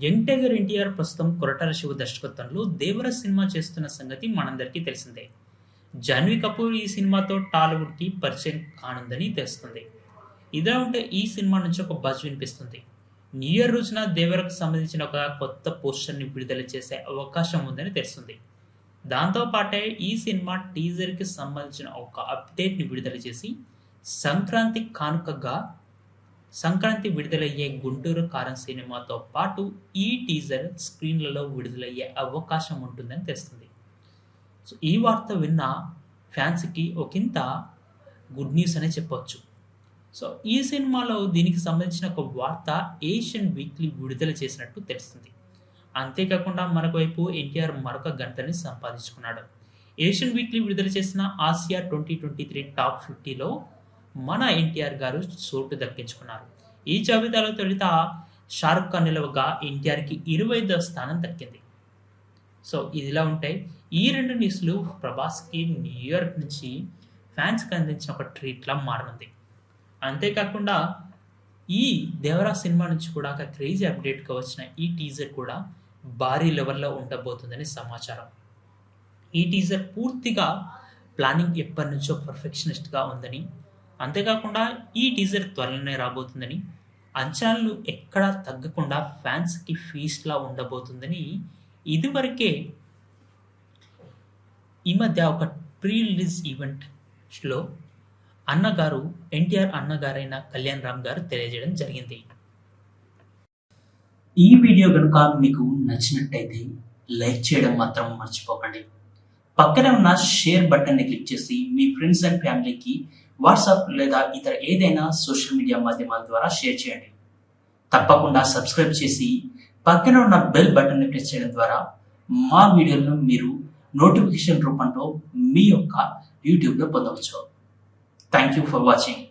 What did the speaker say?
Young tiger NTR ప్రస్తుతం కొరటాల శివ దర్శకత్వంలో దేవర cinema చేస్తున్న సంగతి మనందరికీ తెలిసిందే. జాన్వీ కపూర్ ఈ సినిమాతో టాలీవుడ్‌కి పరిచయం కానుందని తెలుస్తుంది. ఇదిలా ఉంటే ఈ సినిమా నుంచి ఒక బజ్ వినిపిస్తుంది. న్యూ ఇయర్ రోజున దేవరకు సంబంధించిన ఒక కొత్త పోస్టర్‌ని విడుదల చేసే అవకాశం ఉందని తెలుస్తుంది. దాంతో పాటే ఈ సినిమా టీజర్‌కి సంబంధించిన ఒక అప్డేట్‌ని విడుదల చేసి సంక్రాంతి కానుకగా సంక్రాంతి విడుదలయ్యే 'గుంటూరు కారం' సినిమాతో పాటు ఈ టీజర్ స్క్రీన్‌లలో విడుదలయ్యే అవకాశం ఉంటుందని తెలుస్తుంది. సో, ఈ వార్త విన్న ఫ్యాన్స్‌కి ఒకింత గుడ్ న్యూస్ అనే చెప్పొచ్చు. సో, ఈ సినిమాలో దీనికి సంబంధించిన ఒక వార్త ఏషియన్ వీక్లీ విడుదల చేసినట్టు తెలుస్తుంది. అంతేకాకుండా మరొక వైపు ఎన్టీఆర్ మరొక ఘనతని సంపాదించుకున్నాడు. ఏషియన్ వీక్లీ విడుదల చేసిన ఆసియా 2023 టాప్ 50లో మన ఎన్టీఆర్ గారు చోటు దక్కించుకున్నారు. ఈ జాబితాలో తొలుత షారుఖ్ ఖాన్ నిలవగా ఎన్టీఆర్‌కి 25వ స్థానం దక్కింది. సో, ఇదిలా ఉంటే ఈ 2 న్యూస్‌లు ప్రభాస్‌కి న్యూయార్క్ నుంచి ఫ్యాన్స్‌కి అందించిన ఒక ట్రీట్‌లా మారనుంది. అంతేకాకుండా ఈ 'దేవరా' సినిమా నుంచి కూడా ఒక క్రేజీ అప్డేట్‌గా వచ్చిన ఈ టీజర్ కూడా భారీ లెవెల్‌లో ఉండబోతుందని సమాచారం. ఈ టీజర్ పూర్తిగా ప్లానింగ్ ఎప్పటినుంచో పర్ఫెక్షనిస్ట్‌గా ఉందని, అంతేకాకుండా ఈ టీజర్ త్వరలోనే రాబోతుందని, అంచనాలు ఎక్కడా తగ్గకుండా ఫ్యాన్స్‌కి ఫీస్ట్‌లా ఉండబోతుందని ఇదివరకే ఈ మధ్య ఒక ప్రీ రిలీజ్ ఈవెంట్‌లో ఎన్టీఆర్ అన్నగారైన కళ్యాణ్ రామ్ గారు తెలియజేయడం జరిగింది. ఈ వీడియో కనుక మీకు నచ్చినట్టయితే లైక్ చేయడం మాత్రం మర్చిపోకండి. పక్కనే ఉన్న షేర్ బటన్ని క్లిక్ చేసి మీ ఫ్రెండ్స్ అండ్ ఫ్యామిలీకి వాట్సాప్ లేదా ఇతర ఏదైనా సోషల్ మీడియా మాధ్యమాల ద్వారా షేర్ చేయండి. తప్పకుండా సబ్స్క్రైబ్ చేసి పక్కనే ఉన్న బెల్ బటన్ని ప్రెస్ చేయడం ద్వారా మా వీడియోలను మీరు నోటిఫికేషన్ రూపంలో మీ యొక్క యూట్యూబ్లో పొందవచ్చు. Thank you for watching.